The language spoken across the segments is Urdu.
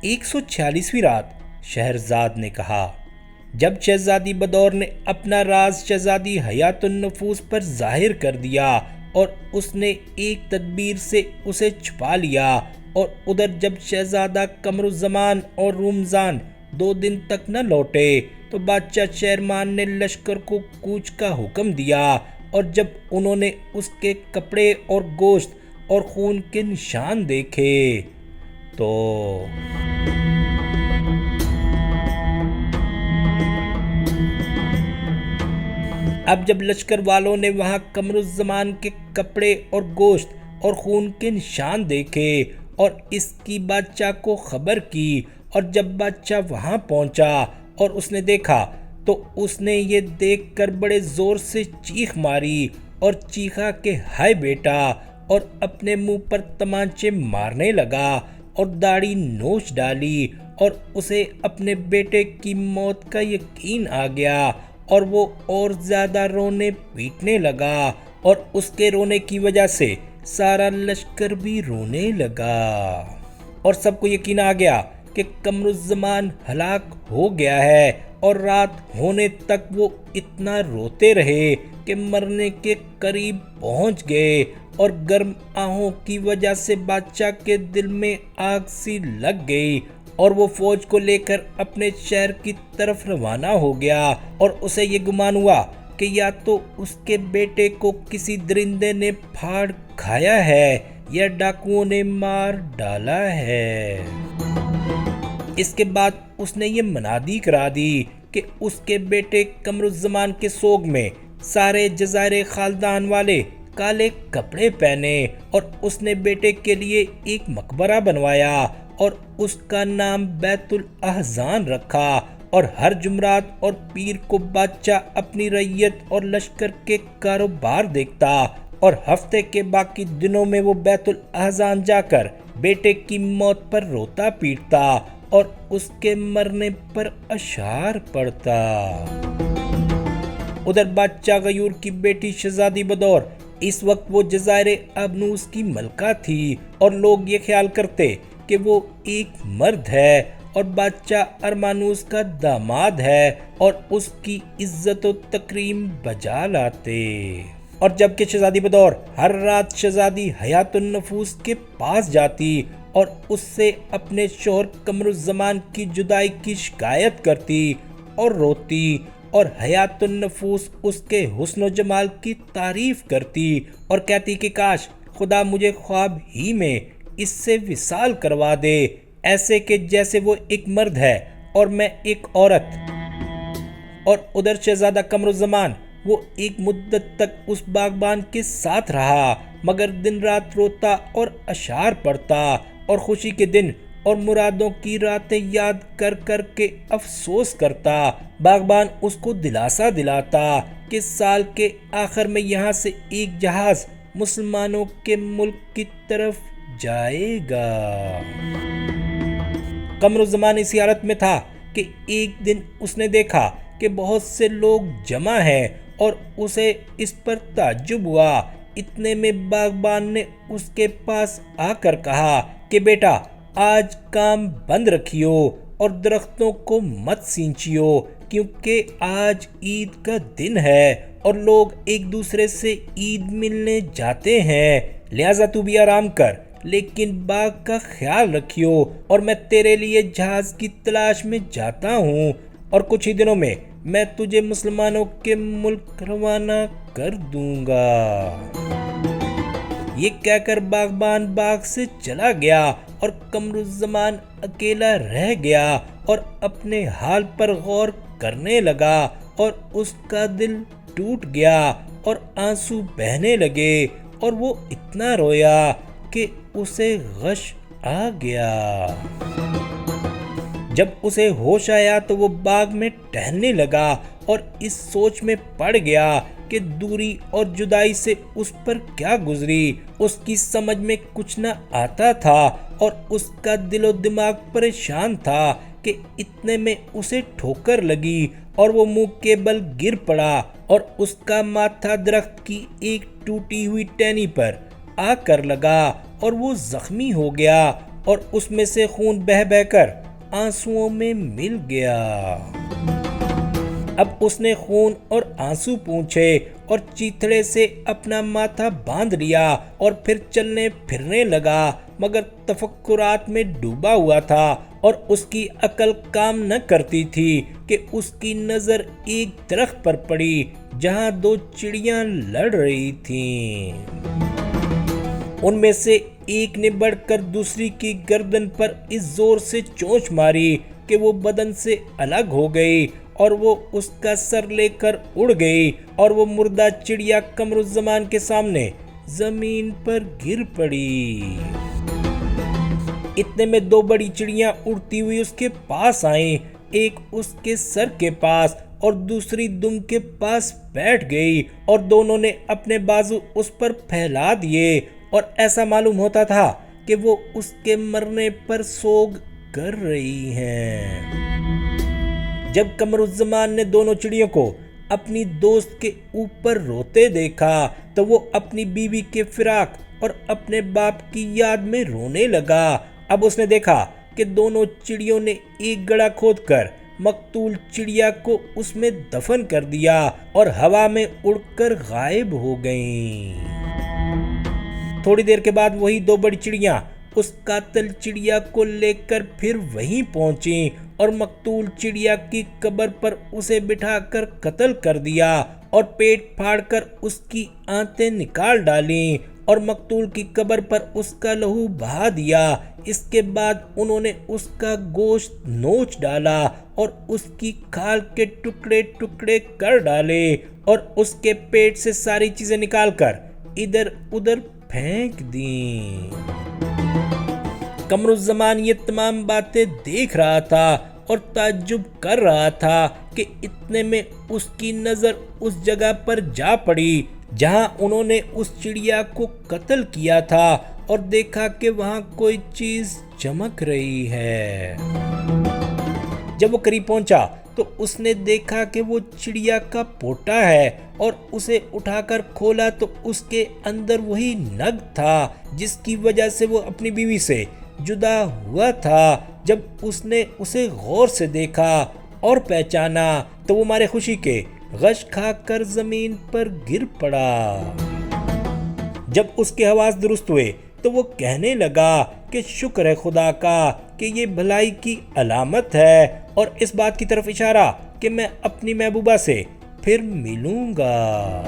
146ویں رات شہرزاد نے کہا۔ جب شہزادی بدور نے اپنا راز شہزادی حیات النفوس پر ظاہر کر دیا اور اس نے ایک تدبیر سے اسے چھپا لیا، اور ادھر جب شہزادہ قمر الزمان اور رومزان 2 دن تک نہ لوٹے تو بادشاہ شہرمان نے لشکر کو کوچ کا حکم دیا، اور جب انہوں نے اس کے کپڑے اور گوشت اور خون کے نشان دیکھے تو اب جب لشکر والوں نے وہاں قمر الزمان کے کپڑے اور گوشت اور خون کے نشان دیکھے اور اس کی بادشاہ کو خبر کی، اور جب بادشاہ وہاں پہنچا اور اس نے دیکھا تو اس نے یہ دیکھ کر بڑے زور سے چیخ ماری اور چیخا کہ ہائے بیٹا، اور اپنے منہ پر تمانچے مارنے لگا اور داڑھی نوچ ڈالی، اور اسے اپنے بیٹے کی موت کا یقین آ گیا، اور وہ اور زیادہ رونے پیٹنے لگا، اور اس کے رونے کی وجہ سے سارا لشکر بھی رونے لگا، اور سب کو یقین آ گیا کہ قمر الزمان ہلاک ہو گیا ہے، اور رات ہونے تک وہ اتنا روتے رہے کہ مرنے کے قریب پہنچ گئے، اور گرم آہوں کی وجہ سے بادشاہ کے دل میں آگ سی لگ گئی، اور وہ فوج کو لے کر اپنے شہر کی طرف روانہ ہو گیا، اور اسے یہ گمان ہوا کہ یا تو اس کے بیٹے کو کسی درندے نے پھاڑ کھایا ہے یا ڈاکوؤں نے مار ڈالا ہے۔ اس کے بعد اس نے یہ منادی کرا دی کہ اس کے بیٹے قمر الزمان کے سوگ میں سارے جزائر خالدان والے کالے کپڑے پہنے، اور اس نے بیٹے کے لیے ایک مقبرہ بنوایا اور اس کا نام بیت الاحزان رکھا، اور ہر جمعرات اور پیر کو بادشاہ اپنی رعیت اور لشکر کے کاروبار دیکھتا، اور ہفتے کے باقی دنوں میں وہ بیت الاحزان جا کر بیٹے کی موت پر روتا پیٹتا اور اس کے مرنے پر اشعار پڑھتا۔ ادھر بادشاہ غیور کی بیٹی شہزادی بدور اس وقت وہ جزائر ابنوس کی ملکہ تھی، اور لوگ یہ خیال کرتے کہ وہ ایک مرد ہے اور بادشاہ ارمانوس کا داماد ہے، اور اس کی عزت و تکریم بجا لاتے۔ اور جبکہ شہزادی بدور ہر رات شہزادی حیات النفوس کے پاس جاتی اور اس سے اپنے شوہر قمر الزمان کی جدائی کی شکایت کرتی اور روتی، اور حیات النفوس اس کے حسن و جمال کی تعریف کرتی اور کہتی کہ کاش خدا مجھے خواب ہی میں اس سے وصال کروا دے، ایسے کہ جیسے وہ ایک مرد ہے اور میں ایک عورت۔ اور ادھر شہزادہ قمر الزمان وہ ایک مدت تک اس باغبان کے ساتھ رہا، مگر دن رات روتا اور اشعار پڑھتا اور خوشی کے دن اور مرادوں کی راتیں یاد کر کر کے افسوس کرتا۔ باغبان اس کو دلاسا دلاتا کہ سال کے آخر میں یہاں سے ایک جہاز مسلمانوں کے ملک کی طرف جائے گا۔ قمر الزمان اسی حالت میں تھا کہ ایک دن اس نے دیکھا کہ بہت سے لوگ جمع ہیں، اور اسے اس پر تعجب ہوا۔ اتنے میں باغبان نے اس کے پاس آ کر کہا کہ بیٹا آج کام بند رکھیو اور درختوں کو مت سینچیو، کیونکہ آج عید کا دن ہے اور لوگ ایک دوسرے سے عید ملنے جاتے ہیں، لہٰذا تو بھی آرام کر، لیکن باغ کا خیال رکھیو، اور میں تیرے لیے جہاز کی تلاش میں جاتا ہوں، اور کچھ ہی دنوں میں میں تجھے مسلمانوں کے ملک روانہ کر دوں گا۔ یہ کہہ کر باغبان باغ سے چلا گیا، اور قمر الزمان اکیلا رہ گیا اور اپنے حال پر غور کرنے لگا، اور اس کا دل ٹوٹ گیا اور آنسو بہنے لگے، اور وہ اتنا رویا کہ اسے غش آ گیا۔ جب اسے ہوش آیا تو وہ باغ میں ٹہلنے لگا اور اس سوچ میں پڑ گیا کہ دوری اور جدائی سے اس پر کیا گزری۔ اس کی سمجھ میں کچھ نہ آتا تھا اور اس کا دل و دماغ پریشان تھا کہ اتنے میں اسے ٹھوکر لگی اور وہ منہ کے بل گر پڑا، اور اس کا ماتھا درخت کی ایک ٹوٹی ہوئی ٹہنی پر آ کر لگا اور وہ زخمی ہو گیا اور اس میں سے خون بہہ بہہ کر آنسوؤں میں مل گیا۔ اب اس نے خون اور آنسو پونچھے اور چیتڑے سے اپنا ماتھا باندھ لیا اور پھر چلنے پھرنے لگا، مگر تفکرات میں ڈوبا ہوا تھا اور اس کی عقل کام نہ کرتی تھی کہ اس کی نظر ایک درخت پر پڑی جہاں دو چڑیاں لڑ رہی تھیں۔ ان میں سے ایک نے بڑھ کر دوسری کی گردن پر اس زور سے چونچ ماری کہ وہ بدن سے الگ ہو گئی اور وہ اس کا سر لے کر اڑ گئی اور وہ مردہ چڑیا قمر الزمان کے سامنے زمین پر گر پڑی۔ اتنے میں دو بڑی چڑیاں اڑتی ہوئی اس کے پاس آئیں، ایک اس کے سر کے پاس اور دوسری دم کے پاس بیٹھ گئی، اور دونوں نے اپنے بازو اس پر پھیلا دیے اور ایسا معلوم ہوتا تھا کہ وہ اس کے مرنے پر سوگ کر رہی ہیں۔ جب قمر الزمان نے دونوں چڑیوں کو اپنی دوست کے اوپر روتے دیکھا تو وہ اپنی بیوی کے فراق اور اپنے باپ کی یاد میں رونے لگا۔ اب اس نے دیکھا کہ دونوں چڑیوں نے ایک گڑھا کھود کر مقتول چڑیا کو اس میں دفن کر دیا اور ہوا میں اڑ کر غائب ہو گئیں۔ تھوڑی دیر کے بعد وہی دو بڑی چڑیاں اس قاتل چڑیا کو لے کر پھر وہیں پہنچیں اور مقتول چڑیا کی قبر پر اسے بٹھا کر قتل کر دیا اور پیٹ پھاڑ کر اس کی آنتیں نکال ڈالیں اور مقتول کی قبر پر اس کا لہو بہا دیا۔ اس کے بعد انہوں نے اس کا گوشت نوچ ڈالا اور اس کی کھال کے ٹکڑے ٹکڑے کر ڈالے اور اس کے پیٹ سے ساری چیزیں نکال کر ادھر ادھر پھینک دیں۔ قمر الزمان یہ تمام باتیں دیکھ رہا تھا اور تعجب کر رہا تھا کہ اتنے میں اس کی نظر اس جگہ پر جا پڑی جہاں انہوں نے اس چڑیا کو قتل کیا تھا اور دیکھا کہ وہاں کوئی چیز چمک رہی ہے۔ جب وہ قریب پہنچا تو اس نے دیکھا کہ وہ چڑیا کا پوٹا ہے اور اسے اٹھا کر کھولا تو اس کے اندر وہی نگ تھا جس کی وجہ سے وہ اپنی بیوی سے جدا ہوا تھا۔ جب اس نے اسے غور سے دیکھا اور پہچانا تو وہ مارے خوشی کے غش کھا کر زمین پر گر پڑا۔ جب اس کے حواس درست ہوئے تو وہ کہنے لگا کہ شکر ہے خدا کا کہ یہ بھلائی کی علامت ہے، اور اس بات کی طرف اشارہ کہ میں اپنی محبوبہ سے پھر ملوں گا۔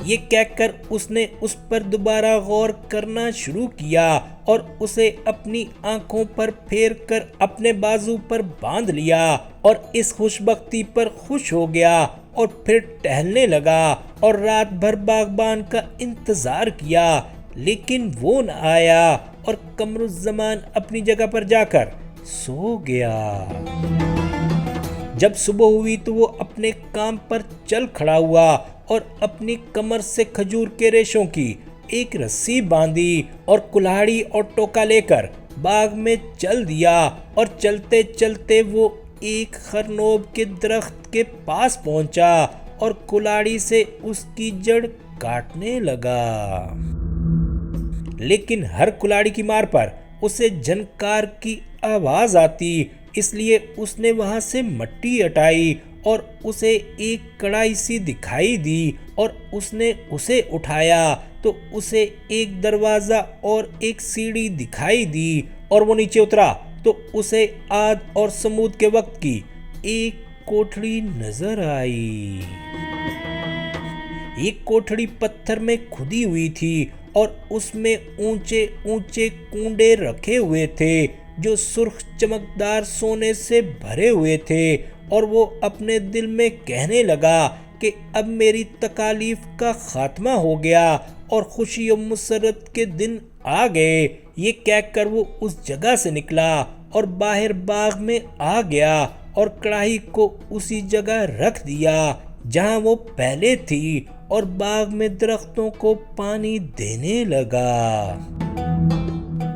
یہ کہہ کر اس نے اس پر دوبارہ غور کرنا شروع کیا اور اسے اپنی آنکھوں پر پھیر کر اپنے بازو پر باندھ لیا اور اس خوش بختی پر خوش ہو گیا اور پھر ٹہلنے لگا اور رات بھر باغبان کا انتظار کیا، لیکن وہ نہ آیا اور قمر الزمان اپنی جگہ پر جا کر سو گیا۔ جب صبح ہوئی تو وہ اپنے کام پر چل کھڑا ہوا اور اپنی کمر سے کھجور کے ریشوں کی ایک رسی باندھی اور کلہاڑی اور ٹوکا لے کر باغ میں چل دیا، اور چلتے چلتے وہ ایک خرنوب کے درخت کے پاس پہنچا اور کلہاڑی سے اس کی جڑ کاٹنے لگا، لیکن ہر کلہاڑی کی مار پر اسے جھنکار کی آواز آتی، اس لیے اس نے وہاں سے مٹی ہٹائی اور اسے ایک کڑائی سی دکھائی دی اور اس نے اسے اٹھایا تو اسے ایک دروازہ اور ایک سیڑھی دکھائی دی، اور وہ نیچے اترا تو اسے عاد اور سمود کے وقت کی ایک کوٹھڑی نظر آئی۔ یہ کوٹھڑی پتھر میں کھدی ہوئی تھی اور اس میں اونچے اونچے کنڈے رکھے ہوئے تھے جو سرخ چمکدار سونے سے بھرے ہوئے تھے، اور وہ اپنے دل میں کہنے لگا کہ اب میری تکالیف کا خاتمہ ہو گیا اور خوشی و مسرت کے دن آ گئے۔ یہ کہہ کر وہ اس جگہ سے نکلا اور باہر باغ میں آ گیا اور کڑاہی کو اسی جگہ رکھ دیا جہاں وہ پہلے تھی اور باغ میں درختوں کو پانی دینے لگا۔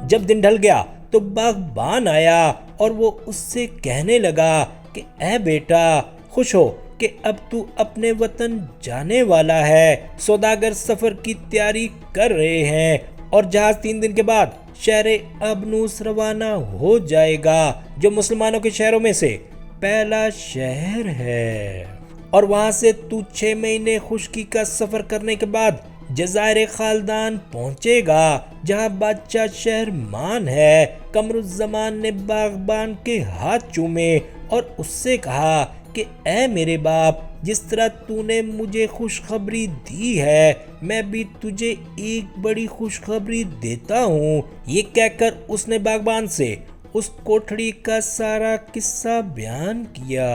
جب دن ڈھل گیا تو باغبان آیا اور وہ اس سے کہنے لگا کہ اے بیٹا، خوش ہو کہ اب تو اپنے وطن جانے والا ہے۔ سوداگر سفر کی تیاری کر رہے ہیں اور جہاز 3 دن کے بعد شہر ابنوس روانہ ہو جائے گا جو مسلمانوں کے شہروں میں سے پہلا شہر ہے، اور وہاں سے تو 6 مہینے خشکی کا سفر کرنے کے بعد جزائر خالدان پہنچے گا جہاں بادشاہ شہرمان ہے۔ قمر الزمان نے باغبان کے ہاتھ چومے اور اس سے کہا کہ اے میرے باپ، جس طرح تو نے مجھے خوشخبری دی ہے میں بھی تجھے ایک بڑی خوشخبری دیتا ہوں۔ یہ کہہ کر اس نے باغبان سے اس کوٹھڑی کا سارا قصہ بیان کیا۔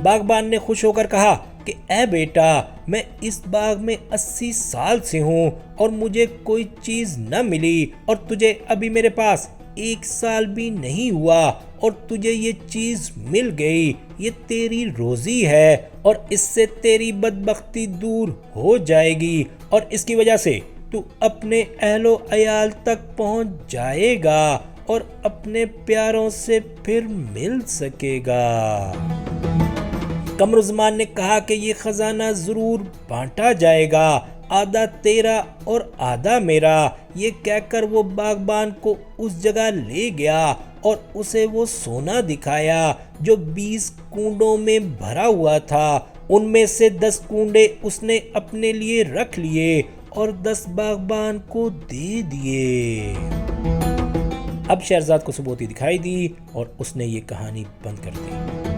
باغبان نے خوش ہو کر کہا کہ اے بیٹا، میں اس باغ میں 80 سال سے ہوں اور مجھے کوئی چیز نہ ملی، اور تجھے ابھی میرے پاس 1 سال بھی نہیں ہوا اور تجھے یہ چیز مل گئی۔ یہ تیری روزی ہے اور اس سے تیری بدبختی دور ہو جائے گی، اور اس کی وجہ سے تو اپنے اہل و عیال تک پہنچ جائے گا اور اپنے پیاروں سے پھر مل سکے گا۔ قمر الزمان نے کہا کہ یہ خزانہ ضرور بانٹا جائے گا، آدھا تیرا اور آدھا میرا۔ یہ کہہ کر وہ باغبان کو اس جگہ لے گیا اور اسے وہ سونا دکھایا جو 20 کنڈوں میں بھرا ہوا تھا۔ ان میں سے 10 کنڈے اس نے اپنے لیے رکھ لیے اور 10 باغبان کو دے دیے۔ اب شہرزاد کو ثبوتی دکھائی دی اور اس نے یہ کہانی بند کر دی۔